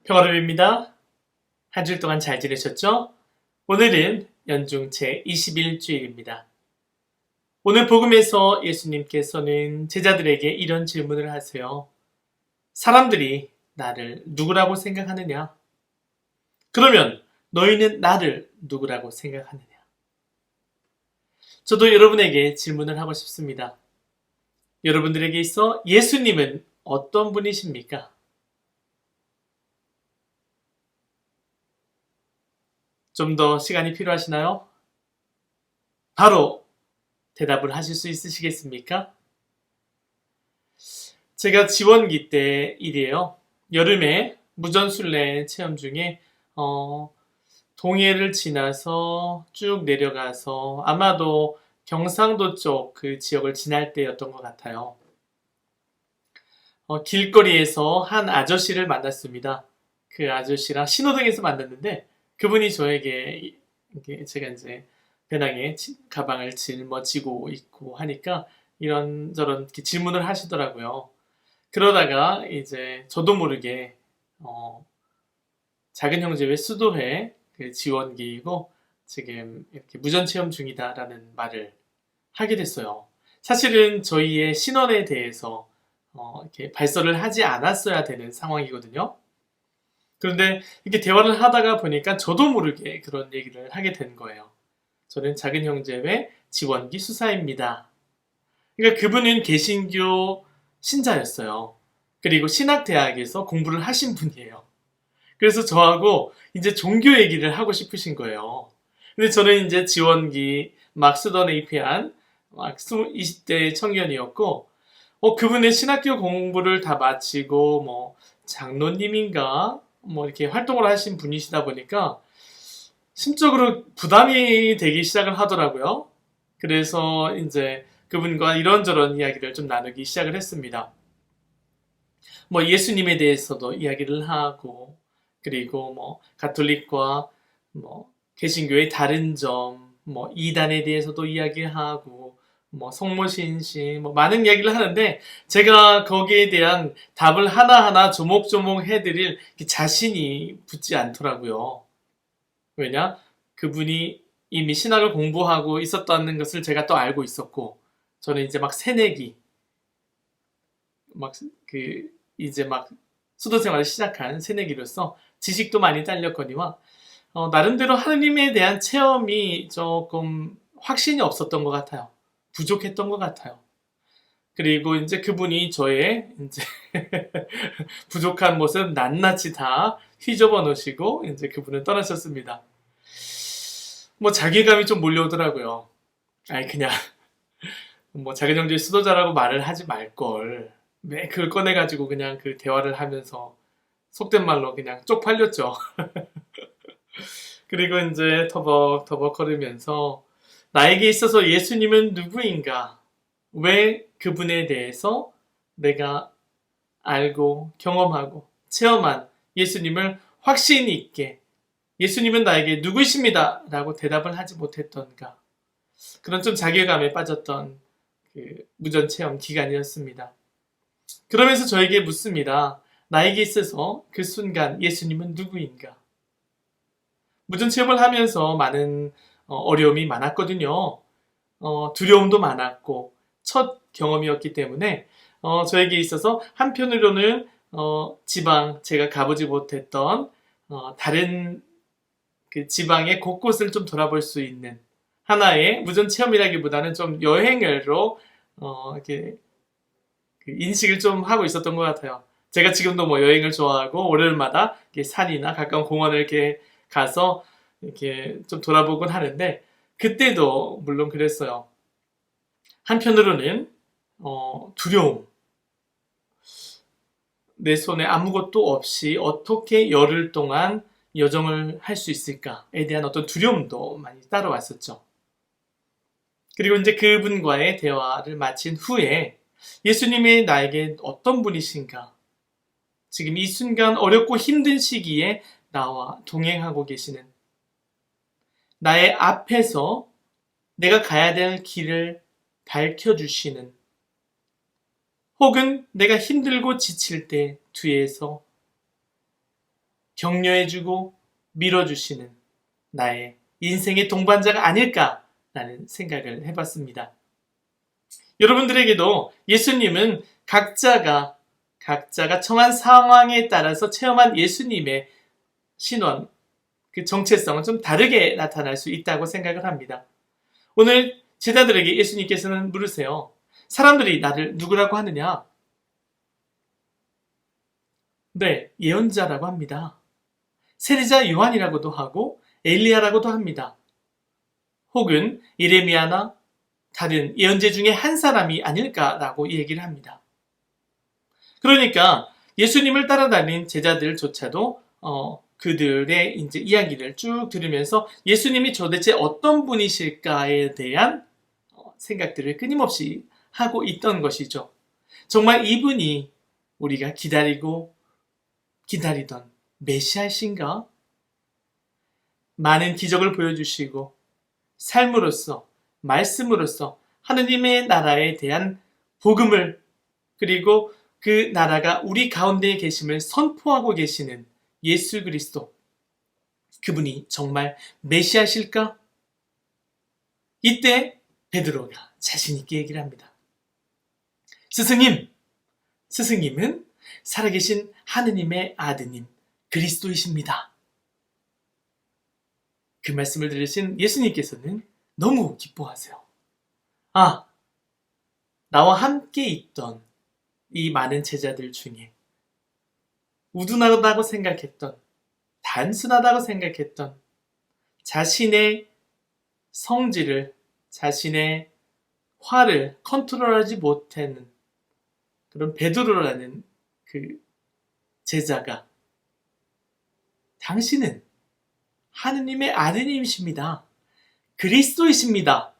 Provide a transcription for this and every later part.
평화로입니다. 한 주일 동안 잘 지내셨죠? 오늘은 연중 제21주일입니다. 오늘 복음에서 예수님께서는 제자들에게 이런 질문을 하세요. 사람들이 나를 누구라고 생각하느냐? 그러면 너희는 나를 누구라고 생각하느냐? 저도 여러분에게 질문을 하고 싶습니다. 여러분들에게 있어 예수님은 어떤 분이십니까? 좀 더 시간이 필요하시나요? 바로 대답을 하실 수 있으시겠습니까? 제가 지원기 때 일이에요. 여름에 무전순례 체험 중에 동해를 지나서 쭉 내려가서 아마도 경상도 쪽 그 지역을 지날 때였던 것 같아요. 길거리에서 한 아저씨를 만났습니다. 그 아저씨랑 신호등에서 만났는데 그분이 저에게 제가 이제 배낭에 가방을 짊어지고 있고 하니까 이런저런 이렇게 질문을 하시더라고요. 그러다가 이제 저도 모르게 작은 형제회 수도회 그 지원기이고 지금 이렇게 무전 체험 중이다라는 말을 하게 됐어요. 사실은 저희의 신원에 대해서 이렇게 발설을 하지 않았어야 되는 상황이거든요. 그런데 이렇게 대화를 하다가 보니까 저도 모르게 그런 얘기를 하게 된 거예요. 저는 작은 형제회 지원기 수사입니다. 그러니까 그분은 개신교 신자였어요. 그리고 신학대학에서 공부를 하신 분이에요. 그래서 저하고 이제 종교 얘기를 하고 싶으신 거예요. 근데 저는 이제 지원기 막 쓰던 AP한 막 20대 청년이었고, 그분의 신학교 공부를 다 마치고, 장로님인가? 이렇게 활동을 하신 분이시다 보니까, 심적으로 부담이 되기 시작을 하더라고요. 그래서 이제 그분과 이런저런 이야기를 좀 나누기 시작을 했습니다. 예수님에 대해서도 이야기를 하고, 그리고 가톨릭과 개신교의 다른 점, 이단에 대해서도 이야기하고, 성모신신, 많은 이야기를 하는데, 제가 거기에 대한 답을 하나하나 조목조목 해드릴 자신이 붙지 않더라고요. 왜냐? 그분이 이미 신학을 공부하고 있었다는 것을 제가 또 알고 있었고, 저는 이제 막 새내기, 막 이제 막 수도 생활을 시작한 새내기로서 지식도 많이 딸렸거니와, 나름대로 하느님에 대한 체험이 조금 확신이 없었던 것 같아요. 부족했던 것 같아요. 그리고 이제 그분이 저의 이제 부족한 모습 낱낱이 다 휘저어 놓으시고 이제 그분은 떠나셨습니다. 자괴감이 좀 몰려오더라고요. 아니 그냥 작은 형제 수도자라고 말을 하지 말걸. 왜 그걸 꺼내가지고 그냥 그 대화를 하면서 속된 말로 그냥 쪽팔렸죠. 그리고 이제 터벅터벅 걸으면서 나에게 있어서 예수님은 누구인가? 왜 그분에 대해서 내가 알고 경험하고 체험한 예수님을 확신 있게 예수님은 나에게 누구십니다 라고 대답을 하지 못했던가? 그런 좀 자괴감에 빠졌던 그 무전체험 기간이었습니다. 그러면서 저에게 묻습니다. 나에게 있어서 그 순간 예수님은 누구인가? 무전체험을 하면서 많은 어려움이 많았거든요. 두려움도 많았고 첫 경험이었기 때문에 저에게 있어서 한편으로는 지방 제가 가보지 못했던 다른 그 지방의 곳곳을 좀 돌아볼 수 있는 하나의 무전 체험이라기보다는 좀 여행으로 이렇게 그 인식을 좀 하고 있었던 것 같아요. 제가 지금도 여행을 좋아하고 월요일마다 산이나 가까운 공원을 이렇게 가서 이렇게 좀 돌아보곤 하는데 그때도 물론 그랬어요. 한편으로는 두려움, 내 손에 아무것도 없이 어떻게 열흘 동안 여정을 할 수 있을까에 대한 어떤 두려움도 많이 따라왔었죠. 그리고 이제 그분과의 대화를 마친 후에 예수님이 나에게 어떤 분이신가? 지금 이 순간 어렵고 힘든 시기에 나와 동행하고 계시는 나의 앞에서 내가 가야 될 길을 밝혀주시는 혹은 내가 힘들고 지칠 때 뒤에서 격려해주고 밀어주시는 나의 인생의 동반자가 아닐까라는 생각을 해봤습니다. 여러분들에게도 예수님은 각자가 처한 상황에 따라서 체험한 예수님의 신원, 그 정체성은 좀 다르게 나타날 수 있다고 생각을 합니다. 오늘 제자들에게 예수님께서는 물으세요. 사람들이 나를 누구라고 하느냐? 네, 예언자라고 합니다. 세리자 요한이라고도 하고 엘리야라고도 합니다. 혹은 예레미야나 다른 예언자 중에 한 사람이 아닐까라고 얘기를 합니다. 그러니까 예수님을 따라다닌 제자들조차도 그들의 이제 이야기를 쭉 들으면서 예수님이 도대체 어떤 분이실까에 대한 생각들을 끊임없이 하고 있던 것이죠. 정말 이분이 우리가 기다리던 메시아이신가? 많은 기적을 보여주시고 삶으로써, 말씀으로써 하느님의 나라에 대한 복음을, 그리고 그 나라가 우리 가운데에 계심을 선포하고 계시는 예수 그리스도, 그분이 정말 메시아실까? 이때 베드로가 자신 있게 얘기를 합니다. 스승님은 살아계신 하느님의 아드님 그리스도이십니다. 그 말씀을 들으신 예수님께서는 너무 기뻐하세요. 아, 나와 함께 있던 이 많은 제자들 중에 우둔하다고 생각했던, 단순하다고 생각했던 자신의 성질을, 자신의 화를 컨트롤하지 못하는 그런 베드로라는 그 제자가 당신은 하느님의 아드님이십니다. 그리스도이십니다.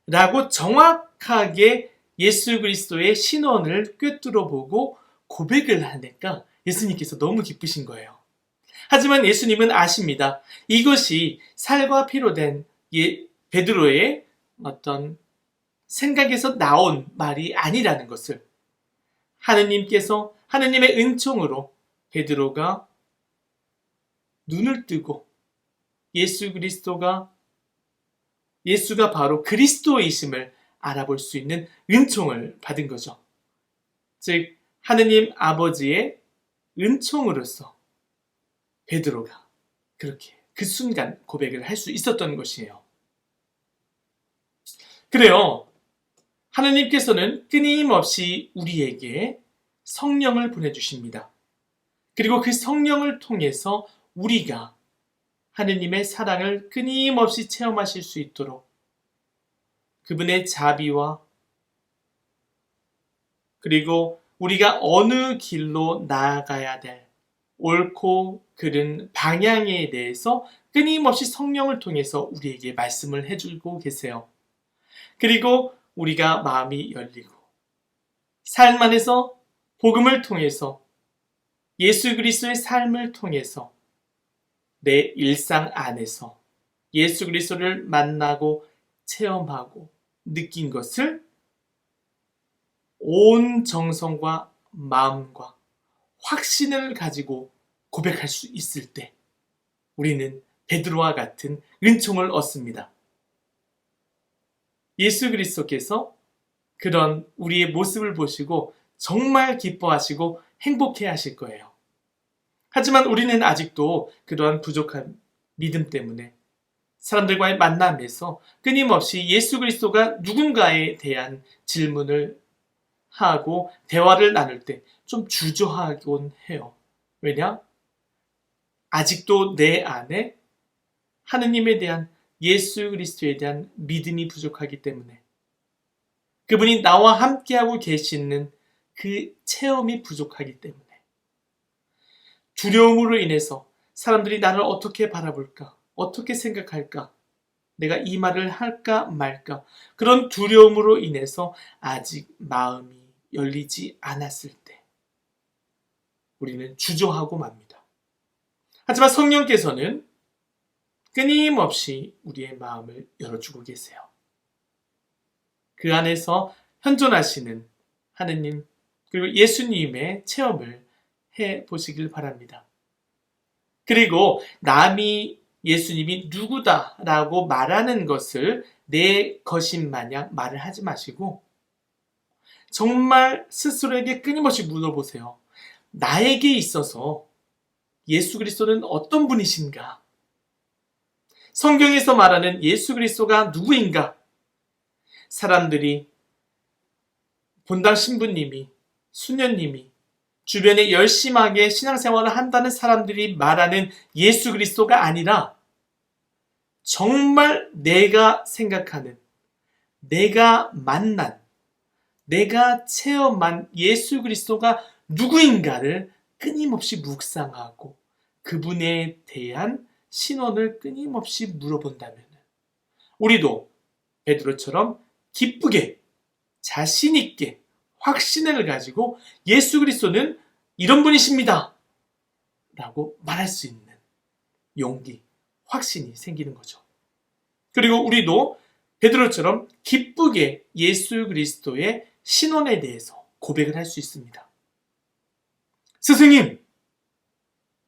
라고 정확하게 예수 그리스도의 신원을 꿰뚫어 보고 고백을 하니까 예수님께서 너무 기쁘신 거예요. 하지만 예수님은 아십니다. 이것이 살과 피로 된 베드로의 어떤 생각에서 나온 말이 아니라는 것을, 하느님께서 하느님의 은총으로 베드로가 눈을 뜨고 예수가 바로 그리스도이심을 알아볼 수 있는 은총을 받은 거죠. 즉 하느님 아버지의 은총으로서 베드로가 그렇게 그 순간 고백을 할 수 있었던 것이에요. 그래요. 하느님께서는 끊임없이 우리에게 성령을 보내주십니다. 그리고 그 성령을 통해서 우리가 하느님의 사랑을 끊임없이 체험하실 수 있도록 그분의 자비와, 그리고 우리가 어느 길로 나아가야 될 옳고 그른 방향에 대해서 끊임없이 성령을 통해서 우리에게 말씀을 해주고 계세요. 그리고 우리가 마음이 열리고 삶 안에서 복음을 통해서, 예수 그리스도의 삶을 통해서 내 일상 안에서 예수 그리스도를 만나고 체험하고 느낀 것을 온 정성과 마음과 확신을 가지고 고백할 수 있을 때 우리는 베드로와 같은 은총을 얻습니다. 예수 그리스도께서 그런 우리의 모습을 보시고 정말 기뻐하시고 행복해 하실 거예요. 하지만 우리는 아직도 그러한 부족한 믿음 때문에 사람들과의 만남에서 끊임없이 예수 그리스도가 누군가에 대한 질문을 하고 대화를 나눌 때 좀 주저하곤 해요. 왜냐? 아직도 내 안에 하느님에 대한, 예수 그리스도에 대한 믿음이 부족하기 때문에, 그분이 나와 함께하고 계시는 그 체험이 부족하기 때문에, 두려움으로 인해서 사람들이 나를 어떻게 바라볼까? 어떻게 생각할까? 내가 이 말을 할까 말까? 그런 두려움으로 인해서 아직 마음이 열리지 않았을 때 우리는 주저하고 맙니다. 하지만 성령께서는 끊임없이 우리의 마음을 열어주고 계세요. 그 안에서 현존하시는 하느님, 그리고 예수님의 체험을 해보시길 바랍니다. 그리고 남이 예수님이 누구다라고 말하는 것을 내 것인 마냥 말을 하지 마시고 정말 스스로에게 끊임없이 물어보세요. 나에게 있어서 예수 그리스도는 어떤 분이신가? 성경에서 말하는 예수 그리스도가 누구인가? 사람들이 본당 신부님이, 수녀님이 주변에 열심하게 신앙생활을 한다는 사람들이 말하는 예수 그리스도가 아니라 정말 내가 생각하는, 내가 만난, 내가 체험한 예수 그리스도가 누구인가를 끊임없이 묵상하고 그분에 대한 신원을 끊임없이 물어본다면 우리도 베드로처럼 기쁘게 자신 있게 확신을 가지고 예수 그리스도는 이런 분이십니다 라고 말할 수 있는 용기, 확신이 생기는 거죠. 그리고 우리도 베드로처럼 기쁘게 예수 그리스도의 신원에 대해서 고백을 할 수 있습니다.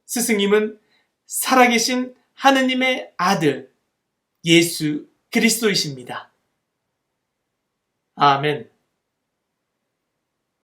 스승님은 살아계신 하느님의 아들 예수 그리스도이십니다. 아멘.